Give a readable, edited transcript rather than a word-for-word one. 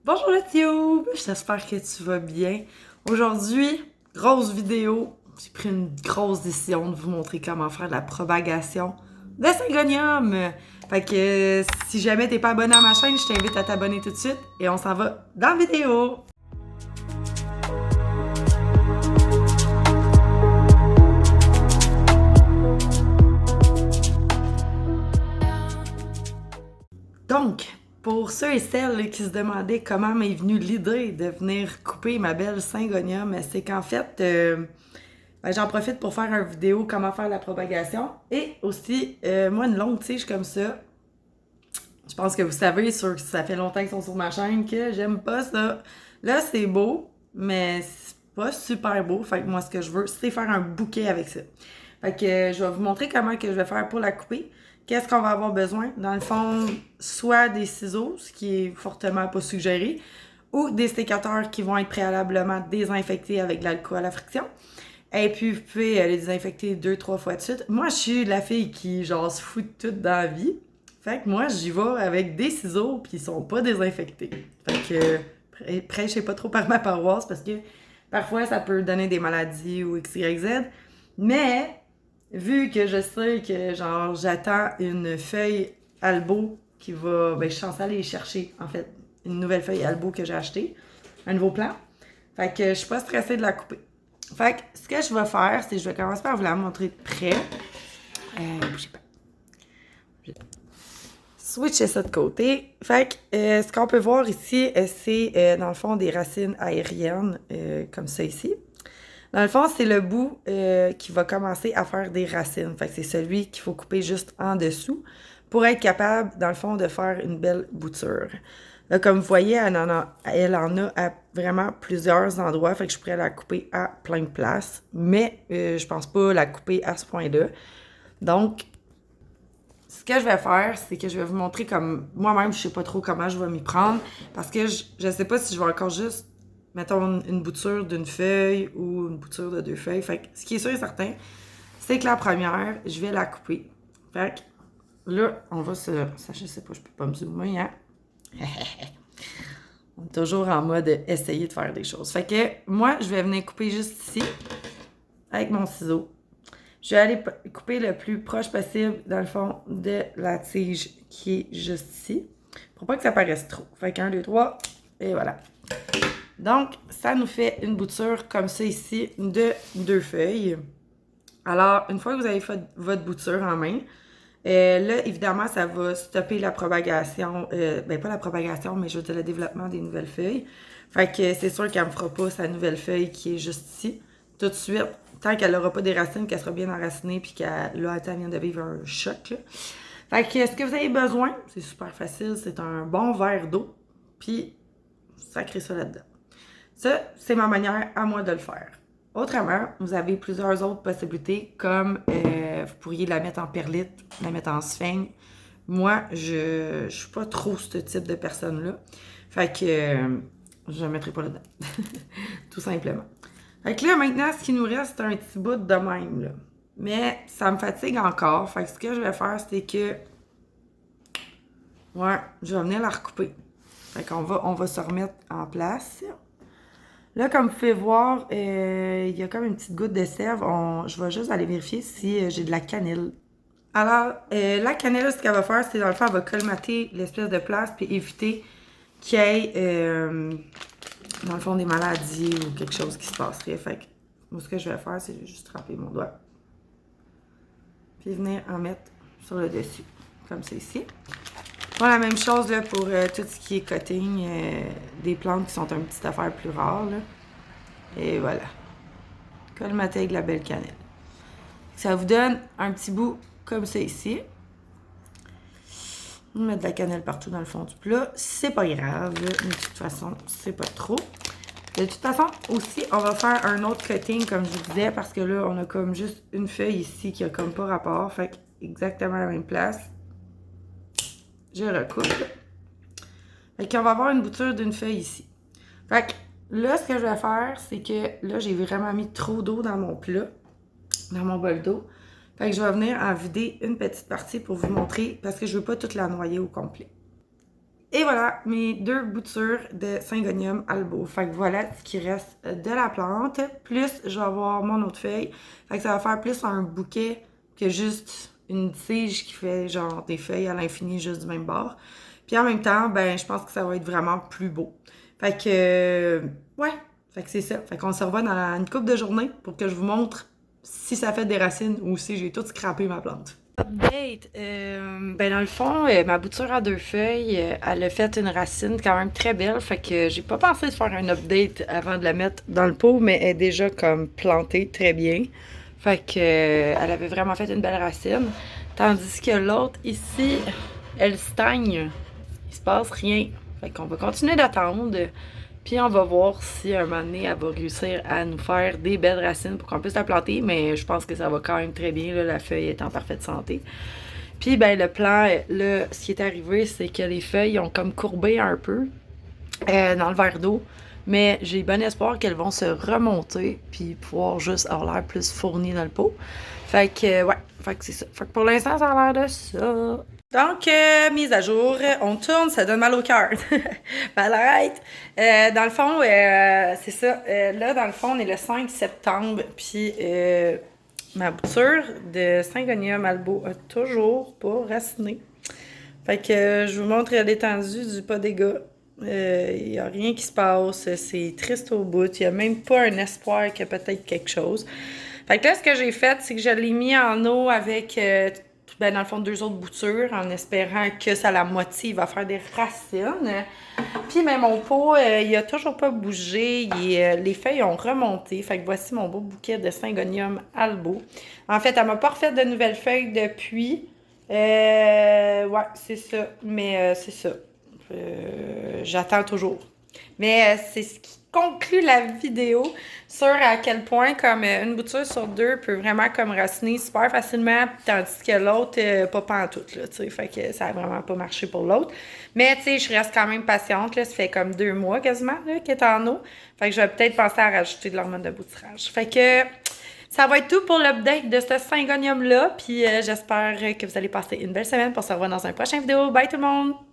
Bonjour le Théo, j'espère que tu vas bien. Aujourd'hui, grosse vidéo. J'ai pris une grosse décision de vous montrer comment faire de la propagation de Syngonium. Fait que si jamais t'es pas abonné à ma chaîne, je t'invite à t'abonner tout de suite et on s'en va dans la vidéo. Donc, pour ceux et celles qui se demandaient comment m'est venue l'idée de venir couper ma belle Syngonium, c'est qu'en fait, j'en profite pour faire une vidéo comment faire la propagation et aussi, moi, une longue tige comme ça, je pense que vous savez, ça fait longtemps qu'ils sont sur ma chaîne, que j'aime pas ça. Là, c'est beau, mais c'est pas super beau. Fait que moi, ce que je veux, c'est faire un bouquet avec ça. Fait que je vais vous montrer comment que je vais faire pour la couper. Qu'est-ce qu'on va avoir besoin? Dans le fond, soit des ciseaux, ce qui est fortement pas suggéré, ou des sécateurs qui vont être préalablement désinfectés avec de l'alcool à friction. Et puis, vous pouvez les désinfecter 2-3 fois de suite. Moi, je suis la fille qui, genre, se fout de tout dans la vie. Fait que moi, j'y vais avec des ciseaux, puis ils sont pas désinfectés. Fait que, prêchez pas trop par ma paroisse, parce que parfois, ça peut donner des maladies ou X, Y, Z. Mais, vu que je sais que, genre, j'attends une feuille Albo qui va... Ben, je suis censée aller chercher, en fait, une nouvelle feuille Albo que j'ai achetée, un nouveau plan. Fait que je suis pas stressée de la couper. Fait que ce que je vais faire, c'est que je vais commencer par vous la montrer de près. Bougez pas. Switcher ça de côté. Fait que ce qu'on peut voir ici, c'est dans le fond des racines aériennes, comme ça ici. Dans le fond, c'est le bout qui va commencer à faire des racines. Fait que c'est celui qu'il faut couper juste en dessous pour être capable, dans le fond, de faire une belle bouture. Là, comme vous voyez, elle en a à vraiment plusieurs endroits. Fait que je pourrais la couper à plein de places. Mais je pense pas la couper à ce point-là. Donc, ce que je vais faire, c'est que je vais vous montrer comme... Moi-même, je sais pas trop comment je vais m'y prendre. Parce que je sais pas si je vais encore juste, mettons, une bouture d'une feuille ou une bouture de 2 feuilles. Fait que ce qui est sûr et certain, c'est que la première, je vais la couper. Fait que là, on va se... Ça, je sais pas, je peux pas me zoomer, hein? On est toujours en mode essayer de faire des choses. Fait que moi, je vais venir couper juste ici, avec mon ciseau. Je vais aller couper le plus proche possible, dans le fond, de la tige qui est juste ici. Pour pas que ça paraisse trop. Fait que 1, 2, 3, et voilà. Donc, ça nous fait une bouture comme ça ici, de 2 feuilles. Alors, une fois que vous avez fait votre bouture en main, là, évidemment, ça va stopper la propagation, ben pas la propagation, mais je veux dire le développement des nouvelles feuilles. Fait que c'est sûr qu'elle me fera pas sa nouvelle feuille qui est juste ici, tout de suite, tant qu'elle n'aura pas des racines, qu'elle sera bien enracinée, puis qu'elle vient de vivre un choc, là. Fait que ce que vous avez besoin, c'est super facile, c'est un bon verre d'eau, puis sacrez ça là-dedans. Ça, c'est ma manière à moi de le faire. Autrement, vous avez plusieurs autres possibilités, comme vous pourriez la mettre en perlite, la mettre en sphène. Moi, je suis pas trop ce type de personne-là. Fait que je ne mettrai pas là-dedans. Tout simplement. Fait que là, maintenant, ce qui nous reste, c'est un petit bout de même, là. Mais ça me fatigue encore. Fait que ce que je vais faire, c'est que... Ouais, je vais venir la recouper. Fait qu'on on va se remettre en place. Là, comme vous pouvez voir, il y a comme une petite goutte de sève. Je vais juste aller vérifier si j'ai de la cannelle. Alors, la cannelle, ce qu'elle va faire, c'est dans le fond, elle va colmater l'espèce de place puis éviter qu'il y ait, dans le fond, des maladies ou quelque chose qui se passerait. Fait que, moi, ce que je vais faire, c'est juste tremper mon doigt. Puis venir en mettre sur le dessus, comme ça ici. Bon, la même chose là, pour tout ce qui est cutting, des plantes qui sont une petite affaire plus rare. Là. Et voilà. Colmater avec la belle cannelle. Ça vous donne un petit bout comme ça ici. On va mettre de la cannelle partout dans le fond du plat. C'est pas grave, mais de toute façon, c'est pas trop. De toute façon, aussi, on va faire un autre cutting, comme je vous disais, parce que là, on a comme juste une feuille ici qui a comme pas rapport. Fait que exactement à la même place. Je recoupe. Fait qu'on va avoir une bouture d'une feuille ici. Fait que là, ce que je vais faire, c'est que là, j'ai vraiment mis trop d'eau dans mon plat, dans mon bol d'eau. Fait que je vais venir en vider une petite partie pour vous montrer, parce que je veux pas toute la noyer au complet. Et voilà, mes 2 boutures de Syngonium albo. Fait que voilà ce qui reste de la plante. Plus, je vais avoir mon autre feuille. Fait que ça va faire plus un bouquet que juste une tige qui fait genre des feuilles à l'infini juste du même bord. Puis en même temps, ben je pense que ça va être vraiment plus beau. Fait que, ouais, fait que c'est ça. Fait qu'on se revoit dans une couple de journées pour que je vous montre si ça fait des racines ou si j'ai tout scrappé ma plante. Update. Ben dans le fond, ma bouture à 2 feuilles, elle a fait une racine quand même très belle. Fait que j'ai pas pensé de faire un update avant de la mettre dans le pot, mais elle est déjà comme plantée très bien. Fait que elle avait vraiment fait une belle racine. Tandis que l'autre ici, elle stagne. Il se passe rien. Fait qu'on va continuer d'attendre. Puis on va voir si un moment donné, elle va réussir à nous faire des belles racines pour qu'on puisse la planter. Mais je pense que ça va quand même très bien. Là, la feuille est en parfaite santé. Puis ben le plan, là, ce qui est arrivé, c'est que les feuilles ont comme courbé un peu dans le verre d'eau. Mais j'ai bon espoir qu'elles vont se remonter puis pouvoir juste avoir l'air plus fourni dans le pot. Fait que, ouais, fait que c'est ça. Fait que pour l'instant, ça a l'air de ça. Donc, mise à jour, on tourne, ça donne mal au cœur. Ben, arrête! Dans le fond, c'est ça. Là, dans le fond, on est le 5 septembre, puis ma bouture de Syngonium albo a toujours pas raciné. Fait que je vous montre l'étendue du pas dégâts. Il n'y a rien qui se passe, c'est triste au bout. Il n'y a même pas un espoir qu'il y a peut-être quelque chose. Fait que là, ce que j'ai fait, c'est que je l'ai mis en eau avec, ben, dans le fond, 2 autres boutures, en espérant que ça la motive à faire des racines. Puis, mais mon pot, il a toujours pas bougé. Les feuilles ont remonté. Fait que voici mon beau bouquet de Syngonium albo. En fait, elle m'a pas refait de nouvelles feuilles depuis. Ouais, c'est ça. Mais c'est ça. J'attends toujours. Mais c'est ce qui conclut la vidéo sur à quel point comme une bouture sur 2 peut vraiment comme raciner super facilement, tandis que l'autre, pas pantoute, là, tu sais. Fait que ça a vraiment pas marché pour l'autre. Mais, tu sais, je reste quand même patiente, là. Ça fait comme 2 mois quasiment, là, qu'elle est en eau. Fait que je vais peut-être penser à rajouter de l'hormone de bouturage. Fait que ça va être tout pour l'update de ce Syngonium-là. Puis j'espère que vous allez passer une belle semaine pour se revoir dans un prochain vidéo. Bye tout le monde!